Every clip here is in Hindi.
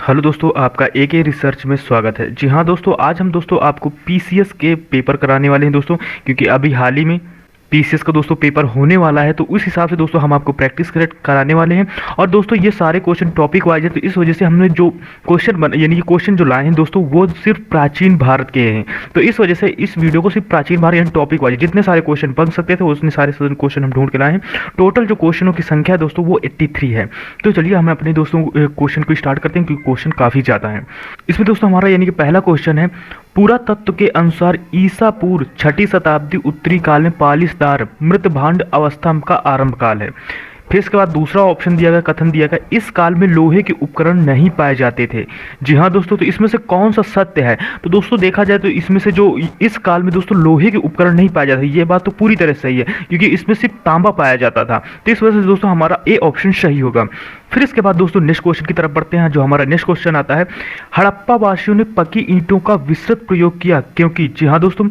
हेलो दोस्तों, आपका एके रिसर्च में स्वागत है। जी हाँ दोस्तों, आज हम दोस्तों आपको पीसीएस के पेपर कराने वाले हैं दोस्तों, क्योंकि अभी हाल ही में पीसीएस का दोस्तों पेपर होने वाला है। तो उस हिसाब से दोस्तों हम आपको प्रैक्टिस कराने वाले हैं। और दोस्तों ये सारे क्वेश्चन टॉपिक वाइज है, तो इस वजह से हमने जो क्वेश्चन यानी कि क्वेश्चन जो लाए हैं दोस्तों, वो सिर्फ प्राचीन भारत के हैं। तो इस वजह से इस वीडियो को सिर्फ प्राचीन भारत यानी टॉपिक वाइज जितने सारे क्वेश्चन बन सकते थे उतने सारे क्वेश्चन हम ढूंढ के लाए हैं। टोटल जो क्वेश्चनों की संख्या है दोस्तों वो 83 है। तो चलिए हम अपने दोस्तों क्वेश्चन को स्टार्ट करते हैं, क्योंकि क्वेश्चन काफ़ी ज़्यादा है इसमें दोस्तों। हमारा यानी कि पहला क्वेश्चन है, पुरातत्व के अनुसार ईसा पूर्व 6ठी शताब्दी उत्तरी काल में पालिसदार मृत भांड अवस्था का आरंभ काल है। फिर इसके बाद दूसरा ऑप्शन दिया गया, कथन दिया गया, इस काल में लोहे के उपकरण नहीं पाए जाते थे। जी हाँ दोस्तों, तो इसमें से कौन सा सत्य है? तो दोस्तों देखा जाए तो इसमें से जो इस काल में दोस्तों लोहे के उपकरण नहीं पाए जाते, ये बात तो पूरी तरह सही है, क्योंकि इसमें सिर्फ तांबा पाया जाता था। तो इस वजह से दोस्तों हमारा ए ऑप्शन सही होगा। फिर इसके बाद दोस्तों नेक्स्ट क्वेश्चन की तरफ बढ़ते हैं। जो हमारा नेक्स्ट क्वेश्चन आता है, हड़प्पा वासियों ने पकी ईंटों का विस्तृत प्रयोग किया क्योंकि, जी हाँ दोस्तों,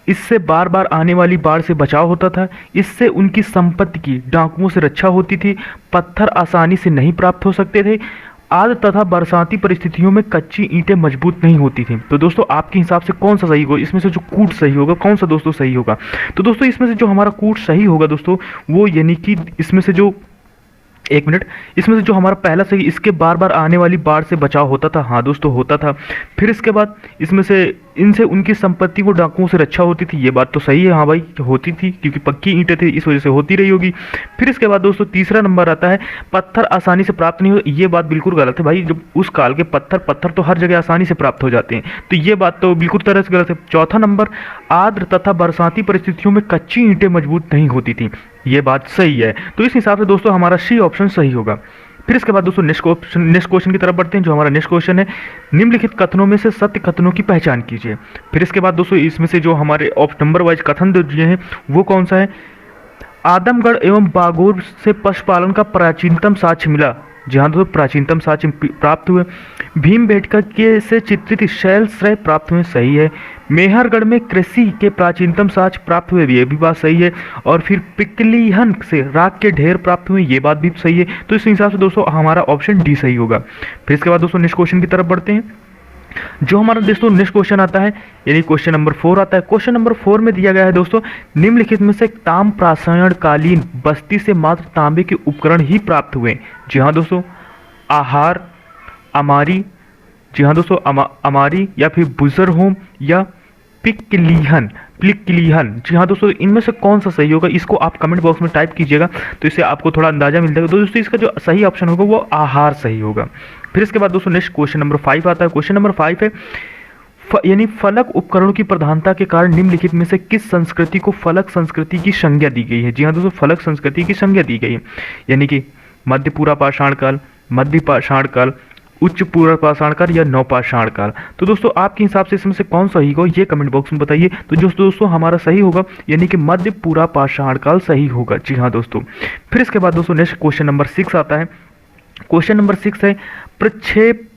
इससे बार बार आने वाली बाढ़ से बचाव होता था, इससे उनकी संपत्ति की डाकुओं से रक्षा होती थी, पत्थर आसानी से नहीं प्राप्त हो सकते थे, आर्द्र तथा बरसाती परिस्थितियों में कच्ची ईंटें मजबूत नहीं होती थी। तो दोस्तों आपके हिसाब से कौन सा सही होगा? इसमें से जो कूट सही होगा, कौन सा दोस्तों सही होगा? तो दोस्तों इसमें से जो हमारा कूट सही होगा दोस्तों, वो यानी कि इसमें से जो एक मिनट, इसमें से जो हमारा पहला सही, इसके बार बार आने वाली बाढ़ से बचाव होता था। हाँ दोस्तों होता था। फिर इसके बाद इसमें से इनसे उनकी संपत्ति को डाकुओं से रक्षा होती थी, ये बात तो सही है। हाँ भाई होती थी, क्योंकि पक्की ईंटें थी इस वजह से होती रही होगी। फिर इसके बाद दोस्तों तीसरा नंबर आता है, पत्थर आसानी से प्राप्त नहीं हो, ये बात बिल्कुल गलत है भाई। जब उस काल के पत्थर तो हर जगह आसानी से प्राप्त हो जाते हैं, तो ये बात तो बिल्कुल तरह से गलत है। चौथा नंबर, आर्द्र तथा बरसाती परिस्थितियों में कच्ची ईंटें मजबूत नहीं होती थी, ये बात सही है। तो इस हिसाब से दोस्तों हमारा सी ऑप्शन सही होगा। फिर इसके बाद दोस्तों नेक्स्ट क्वेश्चन की तरफ बढ़ते हैं। जो हमारा नेक्स्ट क्वेश्चन है, निम्नलिखित कथनों में से सत्य कथनों की पहचान कीजिए। फिर इसके बाद दोस्तों इसमें से जो हमारे नंबर वाइज कथन दिए हैं वो कौन सा है, आदमगढ़ एवं बागोर से पशुपालन का प्राचीनतम साक्ष्य मिला। जी हाँ दोस्तों, प्राचीनतम साक्ष्य प्राप्त हुए। भीमबेटका के से चित्रित शैल श्रय प्राप्त हुए, सही है। मेहरगढ़ में कृषि के प्राचीनतम साक्ष्य प्राप्त हुए, ये भी बात सही है। और फिर पिकलीहन से राख के ढेर प्राप्त हुए, ये बात भी सही है। तो इस हिसाब से दोस्तों हमारा ऑप्शन डी सही होगा। फिर इसके बाद दोस्तों नेक्स्ट क्वेश्चन की तरफ बढ़ते हैं। जो हमारा दोस्तों नेक्स्ट क्वेश्चन आता है, यानी क्वेश्चन नंबर 4 आता है। क्वेश्चन नंबर 4 में दिया गया है दोस्तों, निम्नलिखित में से ताम प्रासायण कालीन बस्ती से मात्र तांबे के उपकरण ही प्राप्त हुए। जी हाँ दोस्तों, आहार, अमारी, जी हाँ दोस्तों अमारी, या फिर बुजर होम, या पिकलीहन। जी हाँ दोस्तों, इनमें से कौन सा सही होगा? इसको आप कमेंट बॉक्स में टाइप कीजिएगा, तो इससे आपको थोड़ा अंदाजा मिल जाएगा। तो दोस्तों इसका जो सही ऑप्शन होगा वो आहार सही होगा। फिर इसके बाद दोस्तों नेक्स्ट क्वेश्चन नंबर 5 आता है। क्वेश्चन नंबर 5 है, यानी फलक उपकरणों की प्रधानता के कारण निम्नलिखित में से किस संस्कृति को फलक संस्कृति की संज्ञा दी गई है? जी हाँ दोस्तों, फलक संस्कृति की संज्ञा दी गई है, यानी कि मध्य पूरा पाषाण काल, मध्य पाषाण काल, उच्च पूर्व पाषाण काल या नवपाषाण काल। तो दोस्तों आपके हिसाब से इसमें से कौन सही होगा ये कमेंट बॉक्स में बताइए। तो जो दोस्तों हमारा सही होगा यानी कि मध्य पूरा पाषाण काल सही होगा। जी हाँ दोस्तों। फिर इसके बाद दोस्तों नेक्स्ट क्वेश्चन नंबर 6 आता है। क्वेश्चन नंबर 6 है, प्रक्षेप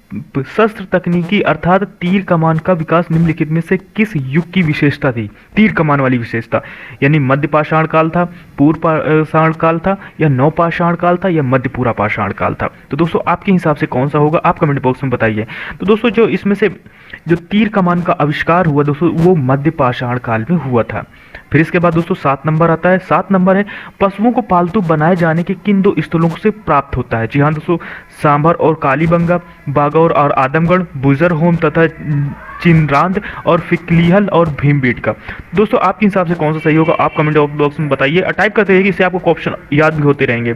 शस्त्र तकनीकी अर्थात तीर कमान का विकास निम्नलिखित में से किस युग की विशेषता थी? तीर कमान वाली विशेषता, यानी मध्य पाषाण काल था, पूर्व पाषाण काल था, या नवपाषाण काल था, या मध्य पूरा पाषाण काल था? तो दोस्तों आपके हिसाब से कौन सा होगा आप कमेंट बॉक्स में बताइए। तो दोस्तों जो इसमें से जो तीर कमान का आविष्कार हुआ दोस्तों वो मध्य पाषाण काल में हुआ था। फिर इसके बाद दोस्तों 7 नंबर आता है। 7 नंबर है, पशुओं को पालतू बनाए जाने के किन 2 स्थलों से प्राप्त होता है? जी हाँ दोस्तों, सांभर और कालीबंगा, बागौर और आदमगढ़, बुजर होम तथा चिनरांद, और फिकलीहल और भीमबेटका। दोस्तों आपके हिसाब से कौन सा सही होगा आप कमेंट बॉक्स में बताइए और टाइप करते रहिए, इससे आपको ऑप्शन याद भी होते रहेंगे।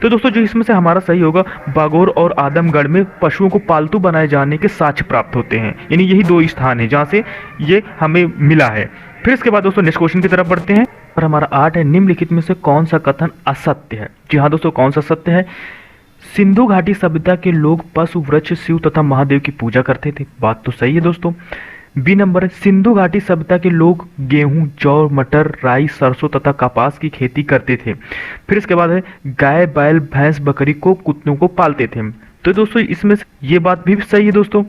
तो दोस्तों जो इसमें से हमारा सही होगा, बागौर और आदमगढ़ में पशुओं को पालतू बनाए जाने के साक्ष्य प्राप्त होते हैं, यानी यही 2 स्थान है जहाँ से ये हमें मिला है। फिर इसके बाद दोस्तों नेक्स्ट क्वेश्चन की तरफ बढ़ते हैं और हमारा 8 है, निम्नलिखित में से कौन सा कथन असत्य है? जी हाँ दोस्तों, कौन सा सत्य है? सिंधु घाटी सभ्यता के लोग पशु, वृक्ष, शिव तथा महादेव की पूजा करते थे, बात तो सही है दोस्तों। बी नंबर है, सिंधु घाटी सभ्यता के लोग गेहूं, जौ, मटर, राई, सरसों तथा कपास की खेती करते थे। फिर इसके बाद है, गाय, बैल, भैंस, बकरी को, कुत्तों को पालते थे। तो दोस्तों इसमें ये बात भी सही है दोस्तों।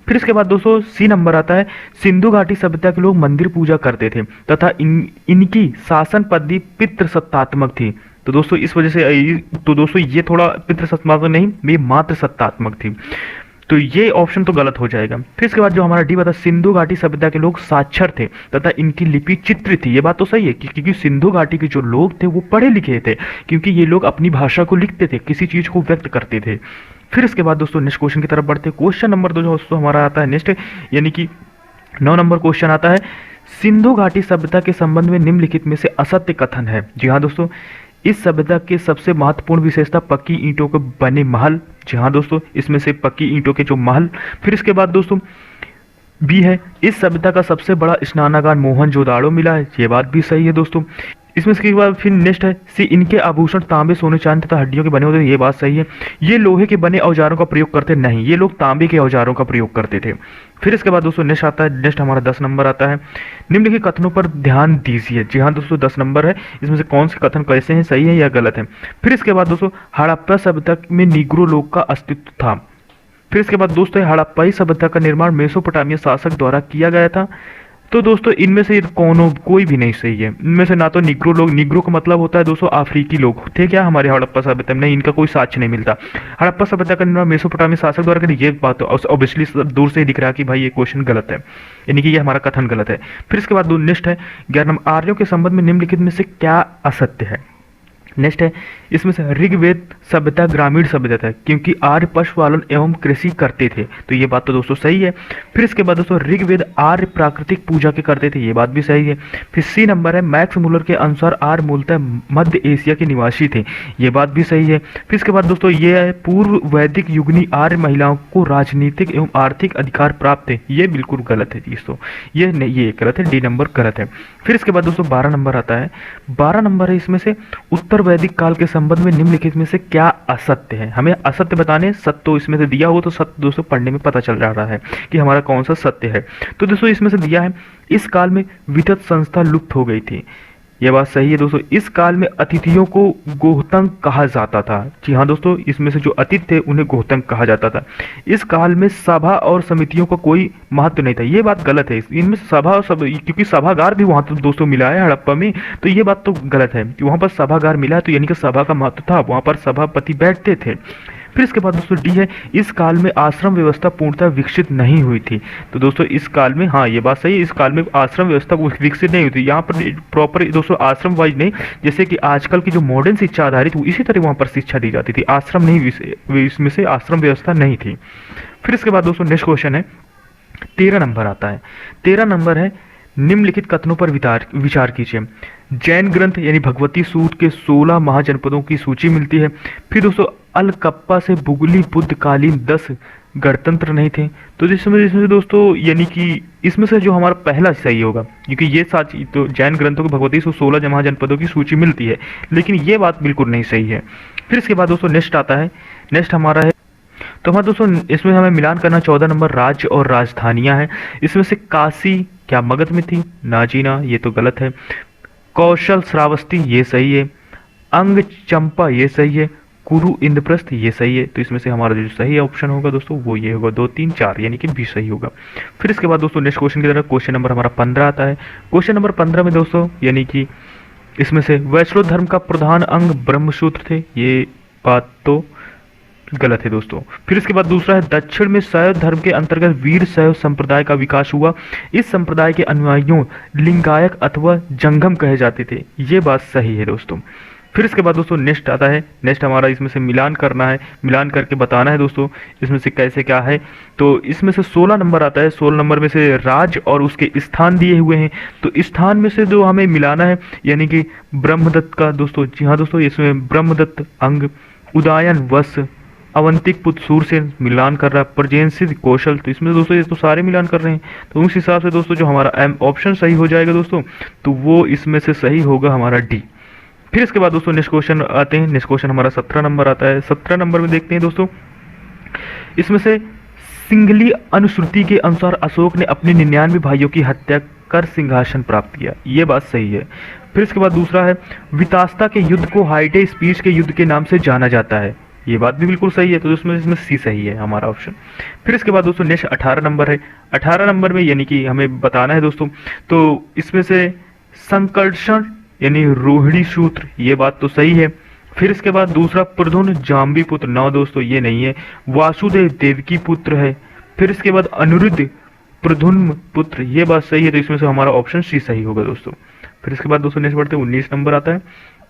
फिर इसके बाद दोस्तों सी नंबर आता है, सिंधु घाटी सभ्यता के लोग मंदिर पूजा करते थे तथा इनकी शासन पद्धति पितृसत्तात्मक थी। तो दोस्तों इस वजह से तो दोस्तों ये थोड़ा पितृसत्तात्मक नहीं, ये मातृ सत्तात्मक थी। तो ये ऑप्शन तो गलत हो जाएगा। फिर इसके बाद जो हमारा डी बता, सिंधु घाटी सभ्यता के लोग साक्षर थे तथा इनकी लिपि चित्र थी। ये बात तो सही है क्योंकि सिंधु घाटी के जो लोग थे वो पढ़े लिखे थे, क्योंकि ये लोग अपनी भाषा को लिखते थे, किसी चीज को व्यक्त करते थे। फिर इसके बाद दोस्तों नेक्स्ट क्वेश्चन की तरफ बढ़ते हैं। क्वेश्चन नंबर 2 दोस्तों हमारा आता है नेक्स्ट, यानी कि 9 नंबर क्वेश्चन आता है, सिंधु घाटी सभ्यता के संबंध में निम्नलिखित में से असत्य कथन है। जी हाँ दोस्तों, इस सभ्यता के सबसे महत्वपूर्ण विशेषता पक्की ईंटों के बने महल। जी हाँ दोस्तों, इसमें से पक्की ईंटों के जो महल। फिर इसके बाद दोस्तों बी है, इस सभ्यता का सबसे बड़ा स्नानागार मोहनजोदाड़ो मिला है। ये बात भी सही है दोस्तों। इसमें इसके बाद फिर नेक्स्ट है, सी इनके आभूषण तांबे सोने चांदी तथा हड्डियों के बने होते हैं। ये बात सही है। ये लोहे के बने औजारों का प्रयोग करते नहीं, ये लोग तांबे के औजारों का प्रयोग करते थे। फिर इसके बाद दोस्तों नेक्स्ट आता है, नेक्स्ट हमारा 10 नंबर आता है, निम्नलिखित कथनों पर ध्यान दीजिए। जी हाँ दोस्तों 10 नंबर है, इसमें से कौन से कथन कैसे हैं, सही है या गलत है। फिर इसके बाद दोस्तों हड़प्पा सभ्यता में नीग्रो लोग का अस्तित्व था। फिर इसके बाद दोस्तों हड़प्पाई सभ्यता का निर्माण मेसोपोटामिया शासक द्वारा किया गया था। तो दोस्तों इनमें से कोई भी नहीं सही है। इनमें से ना तो निग्रो लोग, निग्रो का मतलब होता है दोस्तों अफ्रीकी लोग थे क्या हमारे हड़प्पा सभ्यता में, नहीं, इनका कोई साक्ष्य नहीं मिलता। हड़प्पा सभ्यता का निर्माण मेसोपोटामिया शासक द्वारा करी, ये बात तो ऑब्वियसली दूर से ही दिख रहा है कि भाई ये क्वेश्चन गलत है, यानी कि ये हमारा कथन गलत है। फिर इसके बाद नेक्स्ट है, 11 नंबर, आर्यों के संबंध में निम्नलिखित में से क्या असत्य है। नेक्स्ट है, इसमें से ऋग्वेद सभ्यता ग्रामीण सभ्यता है क्योंकि आर्य पशुपालन एवं कृषि करते थे। तो ये बात तो दोस्तों सही है। फिर इसके बाद दोस्तों ऋग्वेद आर्य प्राकृतिक पूजा के करते थे। ये बात भी सही है। फिर सी नंबर है, मैक्स मुलर के अनुसार आर्य मूलतः मध्य एशिया के निवासी थे। ये बात भी सही है। फिर इसके बाद दोस्तों ये है, पूर्व वैदिक युगनी आर्य महिलाओं को राजनीतिक एवं आर्थिक अधिकार प्राप्त थे। ये बिल्कुल गलत है दोस्तों, ये नहीं, ये गलत है, डी नंबर गलत है। फिर इसके बाद दोस्तों 12 नंबर आता है। 12 नंबर है, इसमें से उत्तर वैदिक काल के संबंध में निम्नलिखित में से क्या असत्य है। हमें असत्य बताने, सत्य तो इसमें से दिया हो तो सत्य दोस्तों पढ़ने में पता चल रहा है कि हमारा कौन सा सत्य है। तो दोस्तों इसमें से दिया है, इस काल में वितत संस्था लुप्त हो गई थी। यह बात सही है दोस्तों। इस काल में अतिथियों को गोहतंग कहा जाता था। जी हाँ दोस्तों, इसमें से जो अतिथि थे उन्हें गोहतंग कहा जाता था। इस काल में सभा और समितियों का कोई महत्व नहीं था। ये बात गलत है। इनमें सभा और क्योंकि सभागार भी वहां तो दोस्तों मिला है हड़प्पा में, तो ये बात तो गलत है कि वहां पर सभागार मिला है, तो यानी कि सभा का महत्व था, वहां पर सभापति बैठते थे। फिर इसके बाद दोस्तों डी है, इस काल में आश्रम व्यवस्था पूर्णतः विकसित नहीं हुई थी। तो दोस्तों इस काल में, हाँ ये बात सही है, इस काल में आश्रम व्यवस्था विकसित नहीं हुई थी। यहाँ पर प्रॉपर दोस्तों आश्रम वाइज नहीं, जैसे कि आजकल की जो मॉडर्न शिक्षा आधारित इसी तरह वहाँ पर शिक्षा दी जाती थी। आश्रम नहीं, इसमें से आश्रम व्यवस्था नहीं थी। फिर इसके बाद दोस्तों नेक्स्ट क्वेश्चन है, 13 नंबर आता है। 13 नंबर है, निम्नलिखित कथनों पर विचार कीजिए। जैन ग्रंथ यानी भगवती सूत्र के 16 महाजनपदों की सूची मिलती है। फिर दोस्तों अलकप्पा से बुगली बुद्ध कालीन 10 गणतंत्र नहीं थे। तो इसमें दोस्तों यानी कि इसमें से जो हमारा पहला सही होगा, क्योंकि ये साथ तो जैन ग्रंथों के भगवती सूत्र 16 महाजनपदों की सूची मिलती है, लेकिन ये बात बिल्कुल नहीं सही है। फिर इसके बाद दोस्तों नेक्स्ट आता है, नेक्स्ट हमारा है, तो हमारा दोस्तों इसमें हमें मिलान करना 14 नंबर, राज्य और राजधानियां हैं। इसमें से काशी क्या मगध में थी, ना जी ना, ये तो गलत है। कौशल श्रावस्ती ये सही है। अंग चंपा ये सही है। कुरु इंद्रप्रस्थ ये सही है। तो इसमें से हमारा जो सही ऑप्शन होगा दोस्तों वो ये होगा 2, 3, 4, यानी कि बी सही होगा। फिर इसके बाद दोस्तों नेक्स्ट क्वेश्चन की तरफ, क्वेश्चन नंबर हमारा 15 आता है। क्वेश्चन नंबर 15 में दोस्तों यानी कि इसमें से वैष्णव धर्म का प्रधान अंग ब्रह्मसूत्र थे। ये बात तो गलत है दोस्तों। फिर इसके बाद दूसरा है, दक्षिण में शैव धर्म के अंतर्गत वीर शैव संप्रदाय का विकास हुआ। इस संप्रदाय के अनुयायियों लिंगायत अथवा जंगम कहे जाते थे। ये बात सही है दोस्तों। फिर इसके बाद दोस्तों नेक्स्ट आता है, नेक्स्ट हमारा इसमें से मिलान करना है, मिलान करके बताना है दोस्तों इसमें से कैसे क्या है। तो इसमें से 16 नंबर आता है। 16 नंबर में से राज्य और उसके स्थान दिए हुए हैं, तो स्थान में से जो हमें मिलाना है यानी कि ब्रह्मदत्त का दोस्तों, जी हाँ दोस्तों, इसमें ब्रह्मदत्त अंग, उदयन वश, अवंतिक पुत्र सूरसेन मिलान कर रहा है, प्रजेनसिद्ध कौशल, तो इसमें दोस्तों ये तो सारे मिलान कर रहे हैं। तो उस हिसाब से दोस्तों जो हमारा एम ऑप्शन सही हो जाएगा दोस्तों, तो वो इसमें से सही होगा हमारा डी। फिर इसके बाद दोस्तों नेक्स्ट क्वेश्चन आते हैं। नेक्स्ट क्वेश्चन हमारा 17 नंबर आता है। 17 नंबर में देखते हैं दोस्तों, इसमें से सिंघली अनुश्रुति के अनुसार अशोक ने अपने 99 भाइयों की हत्या कर सिंहासन प्राप्त किया। ये बात सही है। फिर इसके बाद दूसरा है, वितास्ता के युद्ध को हाइडे स्पीच के युद्ध के नाम से जाना जाता है। ये बात भी बिल्कुल सही है। तो इसमें सी सही है हमारा ऑप्शन। फिर इसके बाद दोस्तों नेक्स्ट 18 नंबर है। 18 नंबर में यानी कि हमें बताना है दोस्तों, तो इसमें से संकर्षण यानी रोहिणी सूत्र, ये बात तो सही है। फिर इसके बाद दूसरा प्रधुन जाम्बी पुत्र, नौ दोस्तों ये नहीं है। वासुदेव देवकी पुत्र है। फिर इसके बाद अनिरुद्ध प्रधुन पुत्र, ये बात सही है, तो इसमें से हमारा ऑप्शन सी सही होगा दोस्तों। फिर इसके बाद दोस्तों नेक्स्ट बढ़ते हैं, 19 नंबर आता है।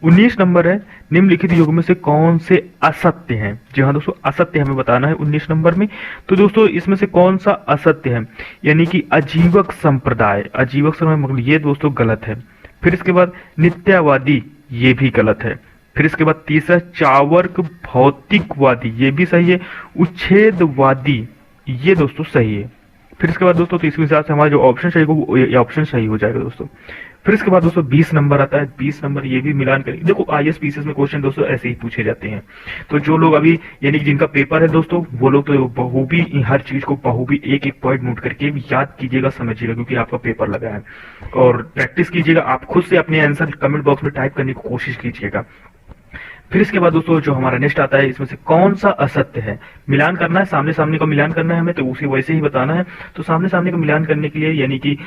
19 नंबर है, निम्नलिखित युग में से कौन से असत्य हैं। जी हाँ दोस्तों, असत्य हमें बताना है 19 नंबर में। तो दोस्तों इसमें से कौन सा असत्य है, यानी कि अजीवक संप्रदाय, अजीवक संप्रदाय, ये दोस्तों गलत है। फिर इसके बाद नित्यावादी, ये भी गलत है। फिर इसके बाद तीसरा चावर्क भौतिकवादी, ये भी सही है। उच्छेदवादी, ये दोस्तों सही है। फिर इसके बाद दोस्तों तीसरे हिसाब से हमारा जो ऑप्शन सही होगा ये ऑप्शन सही हो जाएगा दोस्तों। फिर इसके बाद दोस्तों 20 नंबर आता है। 20 नंबर ये भी मिलान करेंगे। देखो आईएएस पीसीएस में क्वेश्चन दोस्तों ऐसे ही पूछे जाते हैं, तो जो लोग अभी यानी कि जिनका पेपर है दोस्तों, वो लोग तो बखूबी हर चीज को बखूबी एक एक पॉइंट नोट करके याद कीजिएगा, समझिएगा, क्योंकि आपका पेपर लगा है। और प्रैक्टिस कीजिएगा, आप खुद से अपने आंसर कमेंट बॉक्स में टाइप करने की कोशिश कीजिएगा। फिर इसके बाद दोस्तों जो हमारा नेक्स्ट आता है, इसमें से कौन सा असत्य है, मिलान करना है, सामने सामने का मिलान करना है हमें, तो उसी वैसे ही बताना है। तो सामने सामने का मिलान करने के लिए यानी कि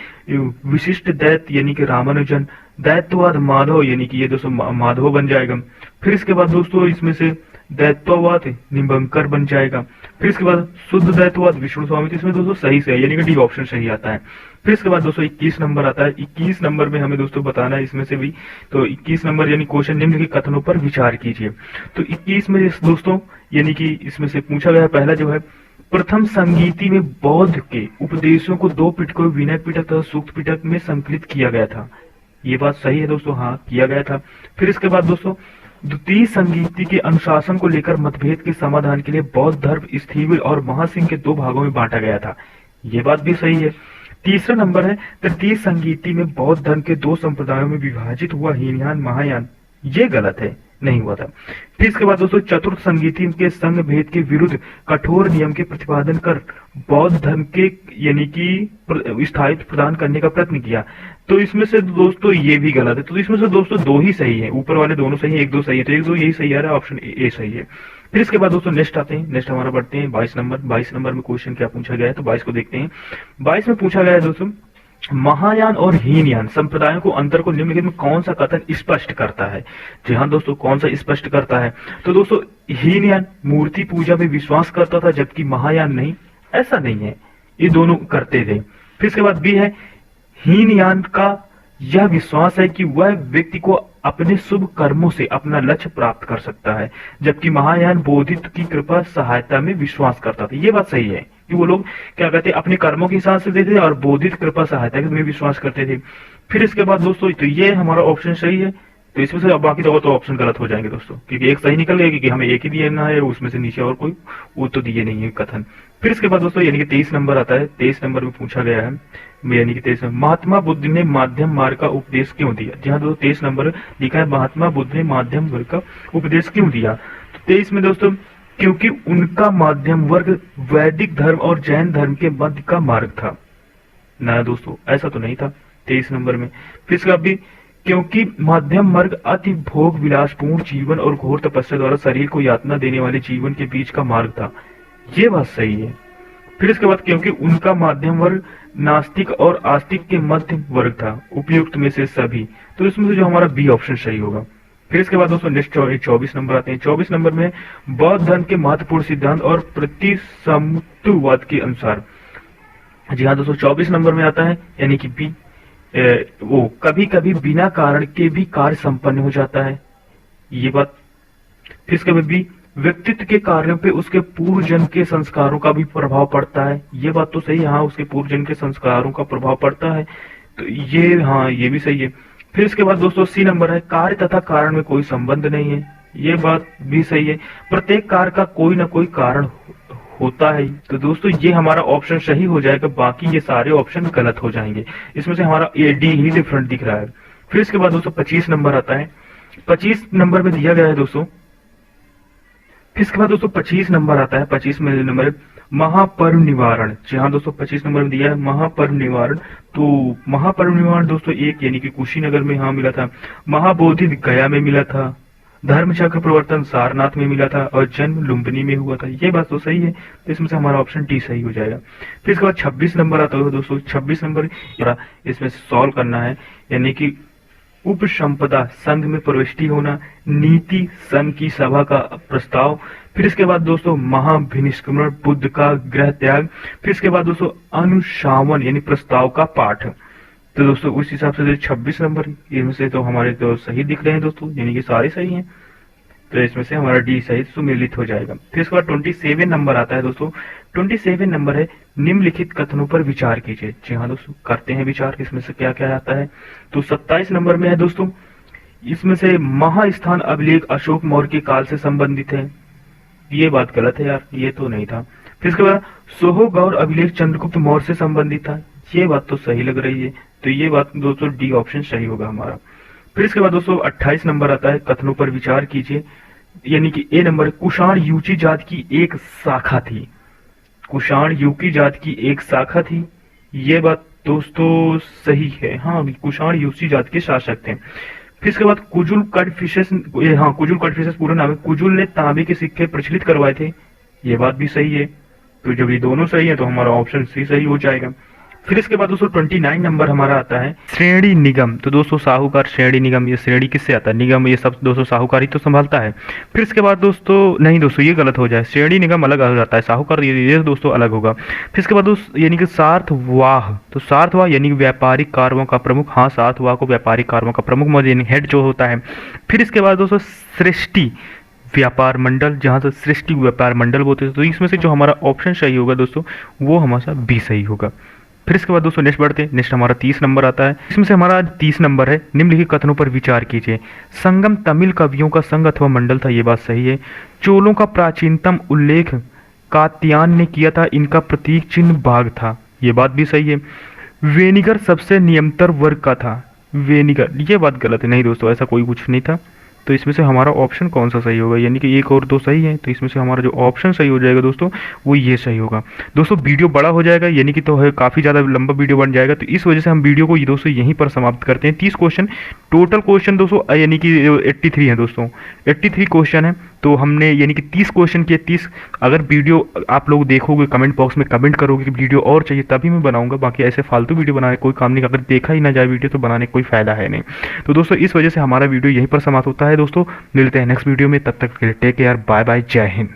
विशिष्ट दैत्य यानी कि रामानुजन, दैत्यवाद माधव यानी कि ये दोस्तों माधव बन जाएगा। फिर इसके बाद दोस्तों इसमें से दैत्यवाद निबंकर बन जाएगा। फिर इसके बाद शुद्ध दैत्यवाद विष्णु स्वामी, तो इसमें दोस्तों सही से है, यानी कि डी ऑप्शन सही आता है। फिर इसके बाद दोस्तों 21 नंबर आता है। 21 नंबर में हमें दोस्तों बताना है इसमें से भी, तो 21 नंबर यानी क्वेश्चन निम्नलिखित कथनों पर विचार कीजिए। तो 21 में दोस्तों यानी कि इसमें से पूछा गया पहला जो है, प्रथम संगीति में बौद्ध के उपदेशों को 2 पिटकों विनय पिटक तथा सूक्त पिटक में संकलित किया गया था। ये बात सही है दोस्तों, हाँ किया गया था। फिर इसके बाद दोस्तों द्वितीय संगीति के अनुशासन को लेकर मतभेद के समाधान के लिए बौद्ध धर्म स्थीविल और महासिंह के 2 भागों में बांटा गया था। ये बात भी सही है। तीसरा नंबर है, तृतीय संगीति में बौद्ध धर्म के 2 संप्रदायों में विभाजित हुआ हीनयान महायान, ये गलत है, नहीं हुआ था। फिर इसके बाद दोस्तों चतुर्थ संगीति के संघ भेद के विरुद्ध कठोर नियम के प्रतिपादन कर बौद्ध धर्म के यानी कि स्थायित्व प्रदान करने का प्रयत्न किया, तो इसमें से दोस्तों ये भी गलत है। तो इसमें से दोस्तों 2 ही सही है, ऊपर वाले दोनों सही है, 1 2 सही है, तो 1 2 यही सही आ रहा है, ऑप्शन ए सही है। फिर इसके बाद दोस्तों नेक्स्ट आते हैं, नेक्स्ट हमारा बढ़ते हैं 22 नंबर। 22 नंबर में क्वेश्चन क्या पूछा गया है, तो 22 को देखते हैं। 22 में पूछा गया है दोस्तों, महायान और हीनयान संप्रदायों को अंतर को निम्नलिखित में कौन सा कथन स्पष्ट करता है। जी हाँ दोस्तों, कौन सा स्पष्ट करता है, तो दोस्तों हीनयान मूर्ति पूजा में विश्वास करता था, जबकि महायान नहीं, ऐसा नहीं है, ये दोनों करते थे। फिर इसके बाद बी है, हीनयान का यह विश्वास है कि वह व्यक्ति को अपने शुभ कर्मों से अपना लक्ष्य प्राप्त कर सकता है, जबकि महायान बोधित की कृपा सहायता में विश्वास करता था। ये बात सही है कि वो लोग क्या कहते हैं, अपने कर्मों के हिसाब से देते थे और बोधित कृपा सहायता में विश्वास करते थे। फिर इसके बाद दोस्तों तो ये हमारा ऑप्शन सही है, तो इसमें से बाकी तो ऑप्शन गलत हो जाएंगे दोस्तों, क्योंकि एक सही निकल गया, क्योंकि हमें एक ही देना है, उसमें से नीचे और कोई वो तो दिए नहीं है कथन। फिर इसके बाद दोस्तों यानी कि 23 नंबर आता है। 23 नंबर में पूछा गया है, यानी कि 23 महात्मा बुद्ध ने माध्यम मार्ग का उपदेश क्यों दिया। जहाँ दोस्तों 23 नंबर लिखा है, महात्मा बुद्ध ने माध्यम वर्ग का उपदेश क्यों दिया। तो 23 में दोस्तों क्योंकि उनका माध्यम वर्ग वैदिक धर्म और जैन धर्म के मध्य का मार्ग था। ना दोस्तों ऐसा तो नहीं था 23 नंबर में। फिर इसका भी क्योंकि मध्यम मार्ग अति भोग विलासपूर्ण जीवन और घोर तपस्या द्वारा शरीर को यातना देने वाले जीवन के बीच का मार्ग था। ये बात सही है। फिर इसके बाद क्योंकि उनका माध्यम वर्ग नास्तिक और आस्तिक के मध्य वर्ग था, उपयुक्त में से सभी, तो इसमें से जो हमारा बी ऑप्शन सही होगा। फिर इसके बाद दोस्तों नेक्स्ट 24 नंबर आते हैं। 24 नंबर में बौद्ध धर्म के महत्वपूर्ण सिद्धांत और प्रतिसमत्ववाद के अनुसार। जी हाँ दोस्तों 24 नंबर में आता है, यानी कि बी, वो कभी कभी बिना कारण के भी कार्य संपन्न हो जाता है, ये बात। फिर इसके बाद बी, व्यक्तित्व के कार्यों पे उसके पूर्व जन्म के संस्कारों का भी प्रभाव पड़ता है, ये बात तो सही है, हाँ उसके पूर्व जन्म के संस्कारों का प्रभाव पड़ता है, तो ये हाँ ये भी सही है। फिर इसके बाद दोस्तों सी नंबर है, कार्य तथा कारण में कोई संबंध नहीं है, ये बात भी सही है। प्रत्येक कार्य का कोई ना कोई कारण होता है, तो दोस्तों ये हमारा ऑप्शन सही हो जाएगा, बाकी ये सारे ऑप्शन गलत हो जाएंगे। इसमें से हमारा ए डी ही डिफरेंट दिख रहा है। फिर इसके बाद दोस्तों 25 नंबर आता है। 25 नंबर में दिया गया है दोस्तों, फिर इसके बाद दोस्तों 25 नंबर आता है। 25 में नंबर महापर्व निवारण। जी हाँ दोस्तों 25 नंबर में दिया है महापर्व निवारण। तो महापर्व निवारण दोस्तों एक यानी कि कुशीनगर में हाँ मिला था, महाबोधि गया में मिला था, धर्म चक्र प्रवर्तन सारनाथ में मिला था और जन्म लुम्बिनी में हुआ था, ये बात तो सही है, तो इसमें से हमारा ऑप्शन डी सही हो जाएगा। फिर इसके बाद 26 नंबर आता है दोस्तों। 26 नंबर इसमें सॉल्व करना है, यानी कि उपसंपदा संघ में प्रविष्टि होना, नीति संघ की सभा का प्रस्ताव, फिर इसके बाद दोस्तों महाभिनिष्क्रमण, बुद्ध का गृह त्याग, फिर इसके बाद दोस्तों अनुशासन यानी प्रस्ताव का पाठ। तो दोस्तों उस हिसाब से 26 नंबर इनमें से तो हमारे तो सही दिख रहे हैं दोस्तों, यानी कि सारे सही हैं। तो इसमें से हमारा डी सही सुमेलित हो जाएगा। फिर इसके बाद 27 नंबर आता है दोस्तों। 27 नंबर है निम्नलिखित कथनों पर विचार कीजिए। जी हाँ दोस्तों, करते हैं विचार, इसमें से क्या क्या आता है। तो 27 नंबर में है दोस्तों, इसमें से महास्थान अभिलेख अशोक मौर्य के काल से संबंधित है। ये बात गलत है यार, ये तो नहीं था। फिर इसके बाद सोहोगौर अभिलेख चंद्रगुप्त मौर्य से संबंधित था। ये बात तो सही लग रही है, तो ये बात दोस्तों डी ऑप्शन सही होगा हमारा। फिर इसके बाद दोस्तों 28 नंबर आता है, कथनों पर विचार कीजिए, यानी कि ए नंबर, कुषाण यूची जात की एक शाखा थी। कुषाण यूकी जात की एक शाखा थी, ये बात दोस्तों सही है। हाँ, कुषाण यूची जात के शासक थे। फिर इसके बाद कुजुल कड़फिशस, हाँ कुजुल कड़फिशस पूरा नाम है, कुजुल ने तांबे के सिक्के प्रचलित करवाए थे। ये बात भी सही है। तो जब ये दोनों सही है तो हमारा ऑप्शन सी सही हो जाएगा। फिर इसके बाद दोस्तों 29 नंबर हमारा आता है श्रेणी निगम। तो दोस्तों साहूकार, श्रेणी निगम, ये श्रेणी किससे आता है, निगम, ये सब दोस्तों साहूकार ही तो संभालता है। फिर इसके बाद दोस्तों नहीं दोस्तों ये गलत हो जाए, श्रेणी निगम अलग हो जाता है, साहूकार ये दोस्तों अलग होगा। फिर इसके बाद दोस्तों यानी कि सार्थवाह, तो सार्थवाह यानी व्यापारिक कार्यों का प्रमुख। हाँ, सार्थवाह को व्यापारिक कार्यों का प्रमुख यानी हेड जो होता है। फिर इसके बाद दोस्तों सृष्टि व्यापार मंडल, जहाँ से सृष्टि व्यापार मंडल बोलते हैं। तो इसमें से जो हमारा ऑप्शन सही होगा दोस्तों वो हमारा बी सही होगा। फिर इसके बाद दोस्तों नेक्स्ट बढ़ते हैं, नेक्स्ट हमारा 30 नंबर आता है। इसमें से हमारा 30 नंबर है, निम्नलिखित कथनों पर विचार कीजिए। संगम तमिल कवियों का संघ अथवा मंडल था, ये बात सही है। चोलों का प्राचीनतम उल्लेख कात्यायन ने किया था, इनका प्रतीक चिन्ह बाघ था, ये बात भी सही है। वेनिगर सबसे नियंतर वर्ग का था, वेनिगर, ये बात गलत है, नहीं दोस्तों ऐसा कोई कुछ नहीं था। तो इसमें से हमारा ऑप्शन कौन सा सही होगा, यानी कि एक और दो सही है, तो इसमें से हमारा जो ऑप्शन सही हो जाएगा दोस्तों वो ये सही होगा। दोस्तों वीडियो बड़ा हो जाएगा, यानी कि तो है काफ़ी ज़्यादा लंबा वीडियो बन जाएगा, तो इस वजह से हम वीडियो को दोस्तों यहीं पर समाप्त करते हैं। 30 क्वेश्चन टोटल क्वेश्चन दोस्तों, यानी कि 83 है दोस्तों, 83 क्वेश्चन है। तो हमने यानी कि 30 क्वेश्चन किए, 30। अगर वीडियो आप लोग देखोगे, कमेंट बॉक्स में कमेंट करोगे कि वीडियो और चाहिए, तभी मैं बनाऊंगा, बाकी ऐसे फालतू वीडियो बनाने कोई काम नहीं। अगर देखा ही ना जाए वीडियो तो बनाने का कोई फायदा है नहीं। तो दोस्तों इस वजह से हमारा वीडियो यहीं पर समाप्त होता है दोस्तों। मिलते हैं नेक्स्ट वीडियो में, तब तक के लिए टेक केयर, बाय बाय, जय हिंद।